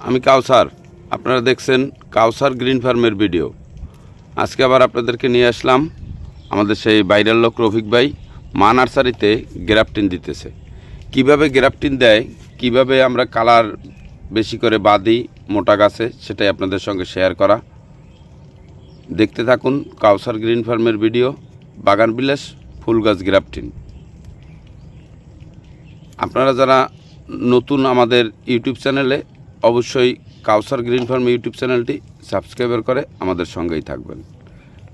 আমি কাউসার, আপনারা দেখছেন কাউসার গ্রিন ফার্মের ভিডিও। আজকে আবার আপনাদেরকে নিয়ে আসলাম আমাদের সেই ভাইরাল লোক রফিক ভাই মা নার্সারিতে গ্রাফটিন দিতেছে। কিভাবে গ্রাফটিন দেয়, কিভাবে আমরা কালার বেশি করে বাঁধি মোটা গাছে, সেটাই আপনাদের সঙ্গে শেয়ার করা। দেখতে থাকুন কাউসার গ্রিন ফার্মের ভিডিও, বাগান বিলাস ফুল গাছ গ্রাফটিন। আপনারা যারা নতুন আমাদের ইউটিউব চ্যানেলে, অবশ্যই কাউসার গ্রিন ফার্ম ইউটিউব চ্যানেলটি সাবস্ক্রাইবার করে আমাদের সঙ্গেই থাকবেন।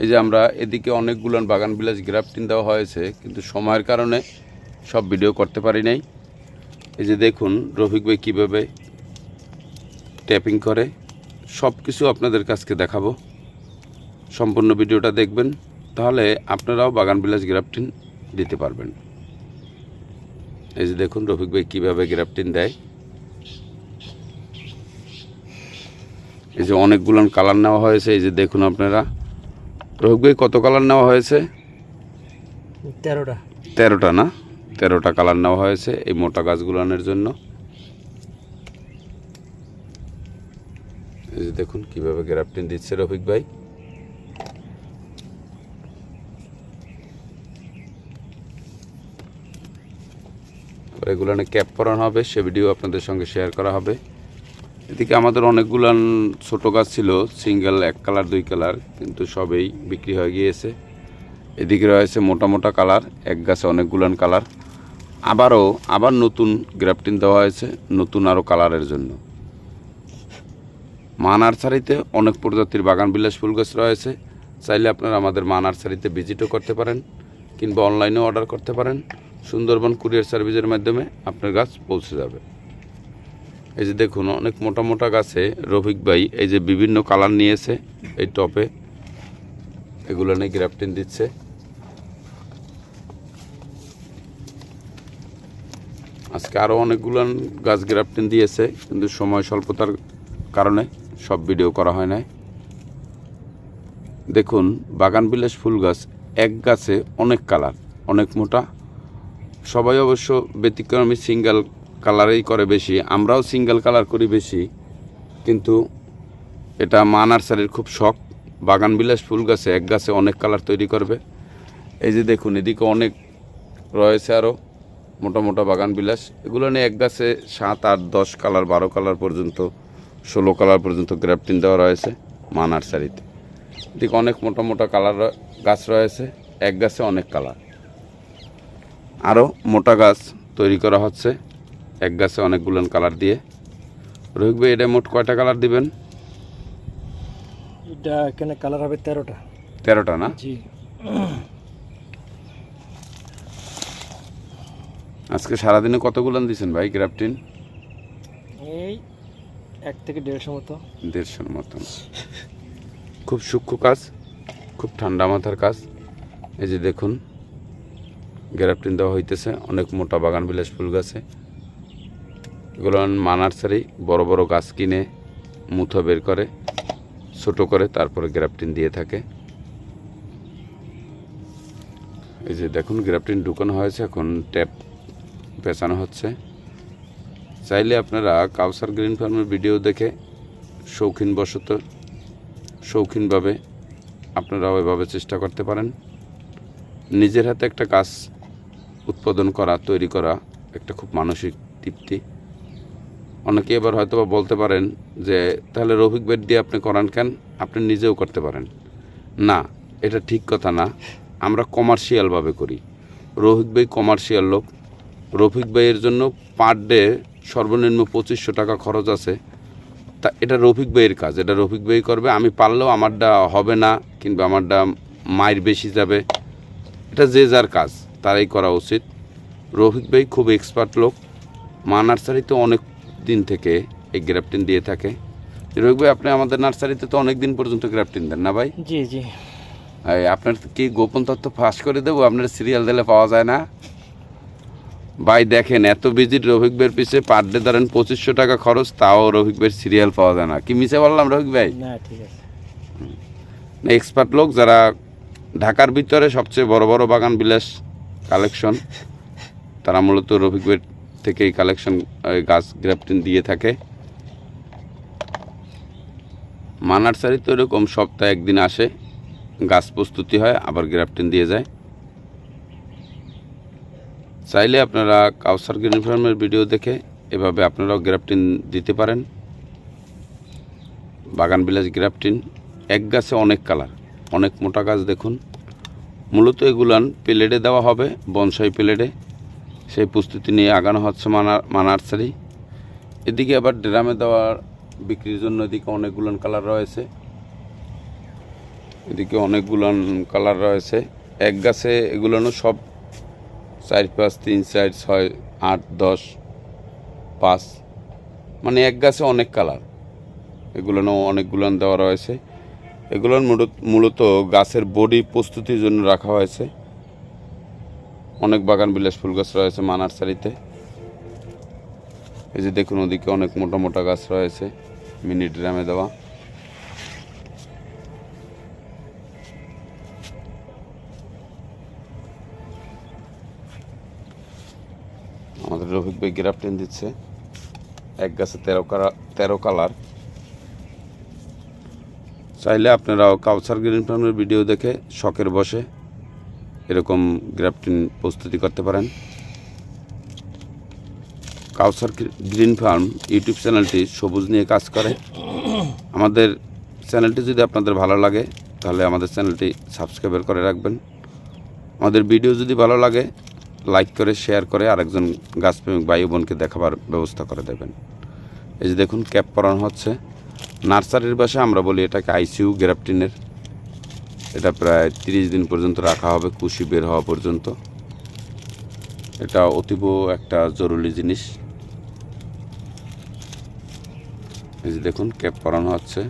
এই যে আমরা এদিকে অনেকগুলো বাগান বিলাস গ্রাফটিন দেওয়া হয়েছে, কিন্তু সময়ের কারণে সব ভিডিও করতে পারি নাই। এই যে দেখুন রফিক ভাই কীভাবে ট্যাপিং করে, সব কিছু আপনাদের কাছকে দেখাবো। সম্পূর্ণ ভিডিওটা দেখবেন, তাহলে আপনারাও বাগান বিলাস গ্রাফটিন দিতে পারবেন। এই যে দেখুন রফিক ভাই কীভাবে গ্রাফটিন দেয়। এই যে অনেকগুলো কালার নেওয়া হয়েছে। এই যে দেখুন আপনারা, রফিক ভাই কত কালার নেওয়া হয়েছে? 13টা না, 13টা কালার নেওয়া হয়েছে এই মোটা গাছগুলোনের জন্য। এই যে দেখুন কীভাবে গ্রাফটিন দিচ্ছে রফিক ভাই। এগুলো ক্যাপ করানো হবে, সে ভিডিও আপনাদের সঙ্গে শেয়ার করা হবে। এদিকে আমাদের অনেকগুলো ছোট গাছ ছিল, সিঙ্গেল 1 কালার 2 কালার, কিন্তু সবই বিক্রি হয়ে গিয়েছে। এদিকে রয়েছে মোটা মোটা কালার, এক গাছে অনেকগুলো কালার। আবার নতুন গ্রাফটিন দেওয়া হয়েছে নতুন আরও কালারের জন্য। মা নার্সারিতে অনেক প্রজাতির বাগান বিলাস ফুল গাছ রয়েছে। চাইলে আপনারা আমাদের মা নার্সারিতে ভিজিটও করতে পারেন, কিংবা অনলাইনেও অর্ডার করতে পারেন। সুন্দরবন কুরিয়ার সার্ভিসের মাধ্যমে আপনার গাছ পৌঁছে যাবে। এই যে দেখুন অনেক মোটা মোটা গাছে রফিক ভাই এই যে বিভিন্ন কালার নিয়েছে এই টপে, এগুলো নিয়ে গ্রাফটিন দিচ্ছে। আজকে আরও অনেকগুলো গাছ গ্রাফটিন দিয়েছে, কিন্তু সময় স্বল্পতার কারণে সব ভিডিও করা হয় নাই। দেখুন বাগান বিলাস ফুল গাছ, এক গাছে অনেক কালার, অনেক মোটা। সবাই অবশ্য ব্যতিক্রমী সিঙ্গেল কালারেই করে বেশি, আমরাও সিঙ্গেল কালার করি বেশি, কিন্তু এটা মা নার্সারির খুব শখ। বাগান বিলাস ফুল গাছে এক গাছে অনেক কালার তৈরি করবে। এই যে দেখুন এদিকে অনেক রয়েছে আরও মোটা মোটা বাগান বিলাস। এগুলো নিয়ে এক গাছে 7, 8, 10 কালার, 12 কালার পর্যন্ত, 16 কালার পর্যন্ত গ্রাফটিন দেওয়া রয়েছে মা নার্সারিতে। এদিকে অনেক মোটা মোটা কালার গাছ রয়েছে, এক গাছে অনেক কালার। আরও মোটা গাছ তৈরি করা হচ্ছে এক গাছে অনেকগুলো কালার দিয়ে। রফিক ভাই এটা মোট কয়টা কালার দিবেন? এটা এখানে কালার হবে 13টা। 13টা না? জি। আজকে সারাদিনে কতগুলো দিয়েছেন ভাই গ্রাফটিন? এই 1 থেকে 150 মতো। 150-র মতন। খুব সূক্ষ্ম কাজ, খুব ঠান্ডা মাথার কাজ। এই যে দেখুন গ্রাফটিন দেওয়া হইতেছে অনেক মোটা বাগান বিলাস ফুল গাছে। এগুলো মা নার্সারি বড় বড় গাছ কিনে মুথো বের করে ছোট করে তারপরে গ্রাফটিন দিয়ে থাকে। এই যে দেখুন গ্রাফটিন ঢুকানো হয়েছে, এখন ট্যাপ পেঁচানো হচ্ছে। চাইলে আপনারা কাউসার গ্রিন ফার্মের ভিডিও দেখে শৌখিনভাবে আপনারাও এভাবে চেষ্টা করতে পারেন। নিজের হাতে একটা গাছ উৎপাদন করা, তৈরি করা একটা খুব মানসিক তৃপ্তি। অনেকে এবার হয়তো বলতে পারেন যে তাহলে রফিক ভাই দিয়ে আপনি করান কেন, আপনি নিজেও করতে পারেন। না, এটা ঠিক কথা না। আমরা কমার্শিয়ালভাবে করি। রফিক ভাই কমার্শিয়াল লোক। রফিক ভাইয়ের জন্য পার ডে সর্বনিম্ন 2500 টাকা খরচ আছে। তা এটা রফিক ভাইয়ের কাজ, এটা রফিক ভাই করবে। আমি পারলেও আমারটা হবে না, কিংবা আমারটা মায়ের বেশি যাবে, এটা যে যার কাজ তারাই করা উচিত। রফিক ভাই খুব এক্সপার্ট লোক। মা নার্সারিতে অনেক দিন থেকে এই গ্রাফটিন দিয়ে থাকে। রফিক ভাই আপনি আমাদের নার্সারিতে তো অনেক দিন পর্যন্ত গ্রাফটিন দেন না ভাই? জি জি। আপনার কি গোপন তথ্য ফাঁস করে দেবো? আপনার সিরিয়াল দিলে পাওয়া যায় না ভাই। দেখেন এত বিজিট রফিক ভাইয়ের পিছিয়ে পার ডে ধরেন 2500 টাকা খরচ, তাও রফিক ভাইয়ের সিরিয়াল পাওয়া যায় না। কি মিছে বললাম রফিক ভাই? না ঠিক আছে। এক্সপার্ট লোক, যারা ঢাকার ভিতরে সবচেয়ে বড় বড় বাগান বিলাস কালেকশন, তারা মূলত রফিক ভাইয়ের থেকে এই কালেকশন গাছ গ্রাফটিন দিয়ে থাকে। মা নার্সারি তো এরকম সপ্তাহে একদিন আসে, গাছ প্রস্তুতি হয়, আবার গ্রাফটিং দিয়ে যায়। চাইলে আপনারা কাউসার গ্রিন ফার্মের ভিডিও দেখে এভাবে আপনারাও গ্রাফটিং দিতে পারেন। বাগান বিলাস গ্রাফটিং, এক গাছে অনেক কালার, অনেক মোটা গাছ। দেখুন, মূলত এগুলান প্লেটে দেওয়া হবে, বনসাই প্লেটে। সেই প্রস্তুতি নিয়ে আগানো হচ্ছে মা নার্সারি। এদিকে আবার ড্রামে দেওয়ার বিক্রির জন্য এদিকে অনেকগুলান কালার রয়েছে, এদিকে অনেকগুলান কালার রয়েছে। এক গাছে এগুলানো সব 4, 5, 3, 4, 6, 8, 10, 5, মানে এক গাছে অনেক কালার। এগুলানো অনেকগুলান দেওয়া রয়েছে। এগুলোর মূলত গাছের বডি প্রস্তুতির জন্য রাখা হয়েছে। অনেক বাগান বিলাস ফুল গাছ রয়েছে মা নার্সারিতে। এই যে দেখুন, ওদিকে অনেক মোটা মোটা গাছ রয়েছে, মিনি ড্রামে দেওয়া। আমাদের রফিক ভাই গ্রাফটিং দিচ্ছে, এক গাছে 13 কালার। চাইলে আপনারাও কাউসার গ্রিন ফার্মের ভিডিও দেখে শখের বসে এরকম গ্রাফটিং প্রস্তুতি করতে পারেন। কাউসার গ্রিন ফার্ম ইউটিউব চ্যানেলটি সবুজ নিয়ে কাজ করে। আমাদের চ্যানেলটি যদি আপনাদের ভালো লাগে তাহলে আমাদের চ্যানেলটি সাবস্ক্রাইব করে রাখবেন। আমাদের ভিডিও যদি ভালো লাগে লাইক করে শেয়ার করে আরেকজন গাছপ্রেমিক ভাই বোনকে দেখাবার ব্যবস্থা করে দেবেন। এই যে দেখুন, ক্যাপ পরানো হচ্ছে। নার্সারির ভাষায় আমরা বলি এটাকে আইসিইউ গ্রাফটিনের। এটা প্রায় 30 দিন পর্যন্ত রাখা হবে, কুশি বের হওয়া পর্যন্ত। এটা অতীব একটা জরুরি জিনিস। এই যে দেখুন, ক্যাপ পরানো হচ্ছে।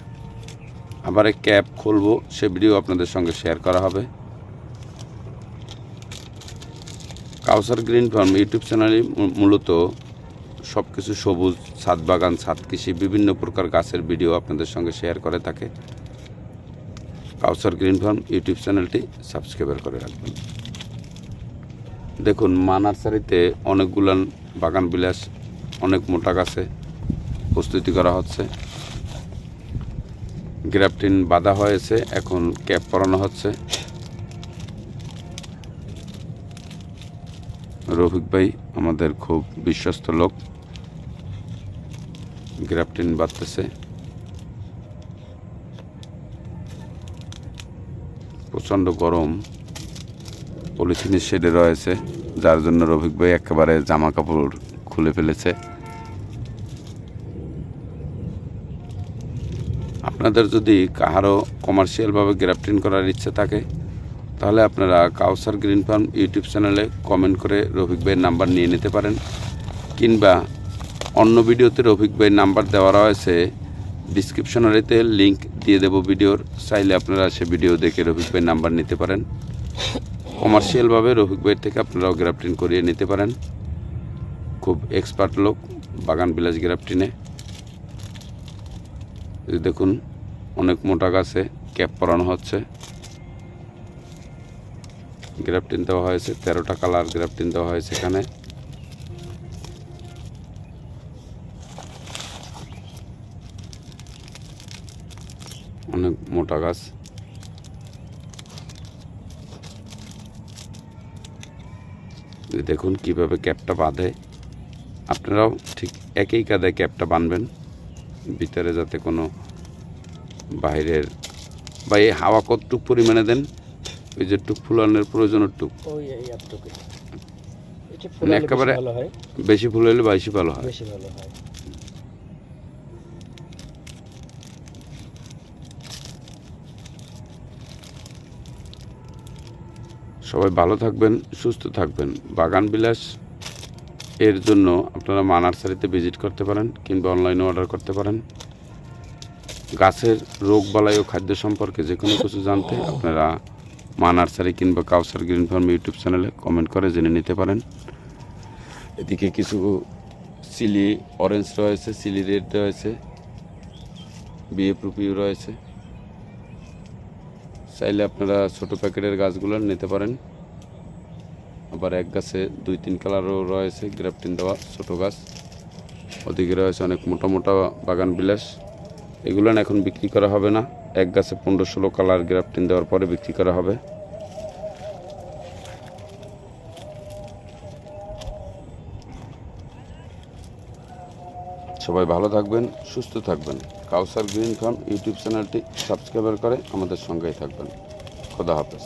আবার এই ক্যাপ খুলবো, সে ভিডিও আপনাদের সঙ্গে শেয়ার করা হবে। কাউসার গ্রিন ফার্ম ইউটিউব চ্যানেলে মূলত সব কিছু সবুজ, ছাদ বাগান, ছাদ কৃষি, বিভিন্ন প্রকার গাছের ভিডিও আপনাদের সঙ্গে শেয়ার করে থাকে। কাউসার গ্রিন ফার্ম ইউটিউব চ্যানেলটি সাবস্ক্রাইব করে রাখবেন। দেখুন, মা নার্সারিতে অনেকগুলান বাগান বিলাস অনেক মোটা গাছে প্রস্তুতি করা হচ্ছে। গ্রাফটিং বাঁধা হয়েছে, এখন ক্যাপ পরানো হচ্ছে। রফিক ভাই আমাদের খুব বিশ্বস্ত লোক, গ্রাফটিং বাঁধতেছে। প্রচণ্ড গরম, পলিথিনের শেডে রয়েছে, যার জন্য রফিক ভাই একেবারে জামা কাপড় খুলে ফেলেছে। আপনাদের যদি কাহারও কমার্শিয়ালভাবে গ্রাফটিং করার ইচ্ছে থাকে তাহলে আপনারা কাউসার গ্রিন ফার্ম ইউটিউব চ্যানেলে কমেন্ট করে রফিক ভাইয়ের নাম্বার নিয়ে নিতে পারেন, কিংবা অন্য ভিডিওতে রফিক ভাইয়ের নাম্বার দেওয়া রয়েছে, ডিসক্রিপশনারিতে লিঙ্ক দিয়ে দেব ভিডিওর। চাইলে আপনারা সে ভিডিও দেখে রফিক ভাইয়ের নাম্বার নিতে পারেন। কমার্শিয়ালভাবে রফিক ভাইয়ের থেকে আপনারাও গ্রাফটিং করিয়ে নিতে পারেন। খুব এক্সপার্ট লোক বাগান বিলাস গ্রাফটিংয়ে। দেখুন, অনেক মোটা গাছে ক্যাপ পরানো হচ্ছে। গ্রাফটিং দেওয়া হয়েছে, 13টা কালার গ্রাফটিং দেওয়া হয়েছে এখানে। অনেক মোটা গাছ। দেখুন কিভাবে ক্যাপটা বাঁধে। আপনারাও ঠিক একই কায়দায় ক্যাপটা বাঁধবেন, ভিতরে যাতে কোনো বাইরের বা এই হাওয়া কতটুক পরিমাণে দেন, ওই যে টুক ফুলানোর প্রয়োজনের টুক, মানে একেবারে বেশি ফুল হলে বেশি ভালো হয়। সবাই ভালো থাকবেন, সুস্থ থাকবেন। বাগান বিলাস এর জন্য আপনারা মা নার্সারিতে ভিজিট করতে পারেন, কিংবা অনলাইনে অর্ডার করতে পারেন। গাছের রোগ বালাই ও খাদ্য সম্পর্কে যে কোনো কিছু জানতে আপনারা মা নার্সারি কিংবা কাউসার গ্রিন ফার্ম ইউটিউব চ্যানেলে কমেন্ট করে জেনে নিতে পারেন। এদিকে কিছু চিলি অরেঞ্জ রয়েছে, চিলি রেড রয়েছে, বিএফরুপিও রয়েছে। চাইলে আপনারা ছোট প্যাকেটের গাছগুলো নিতে পারেন। আবার এক গাছে 2-3 কালারও রয়েছে গ্রাফটিং দেওয়া ছোট গাছ। ওদিকে রয়েছে অনেক মোটা মোটা বাগান বিলাস। এগুলো এখন বিক্রি করা হবে না, এক গাছে 15-16 কালার গ্রাফটিং দেওয়ার পরে বিক্রি করা হবে। সবাই ভালো থাকবেন, সুস্থ থাকবেন। কাউসার গ্রিন ফার্ম ইউটিউব চ্যানেলটি সাবস্ক্রাইব করে আমাদের সঙ্গেই থাকবেন। খোদা হাফেজ।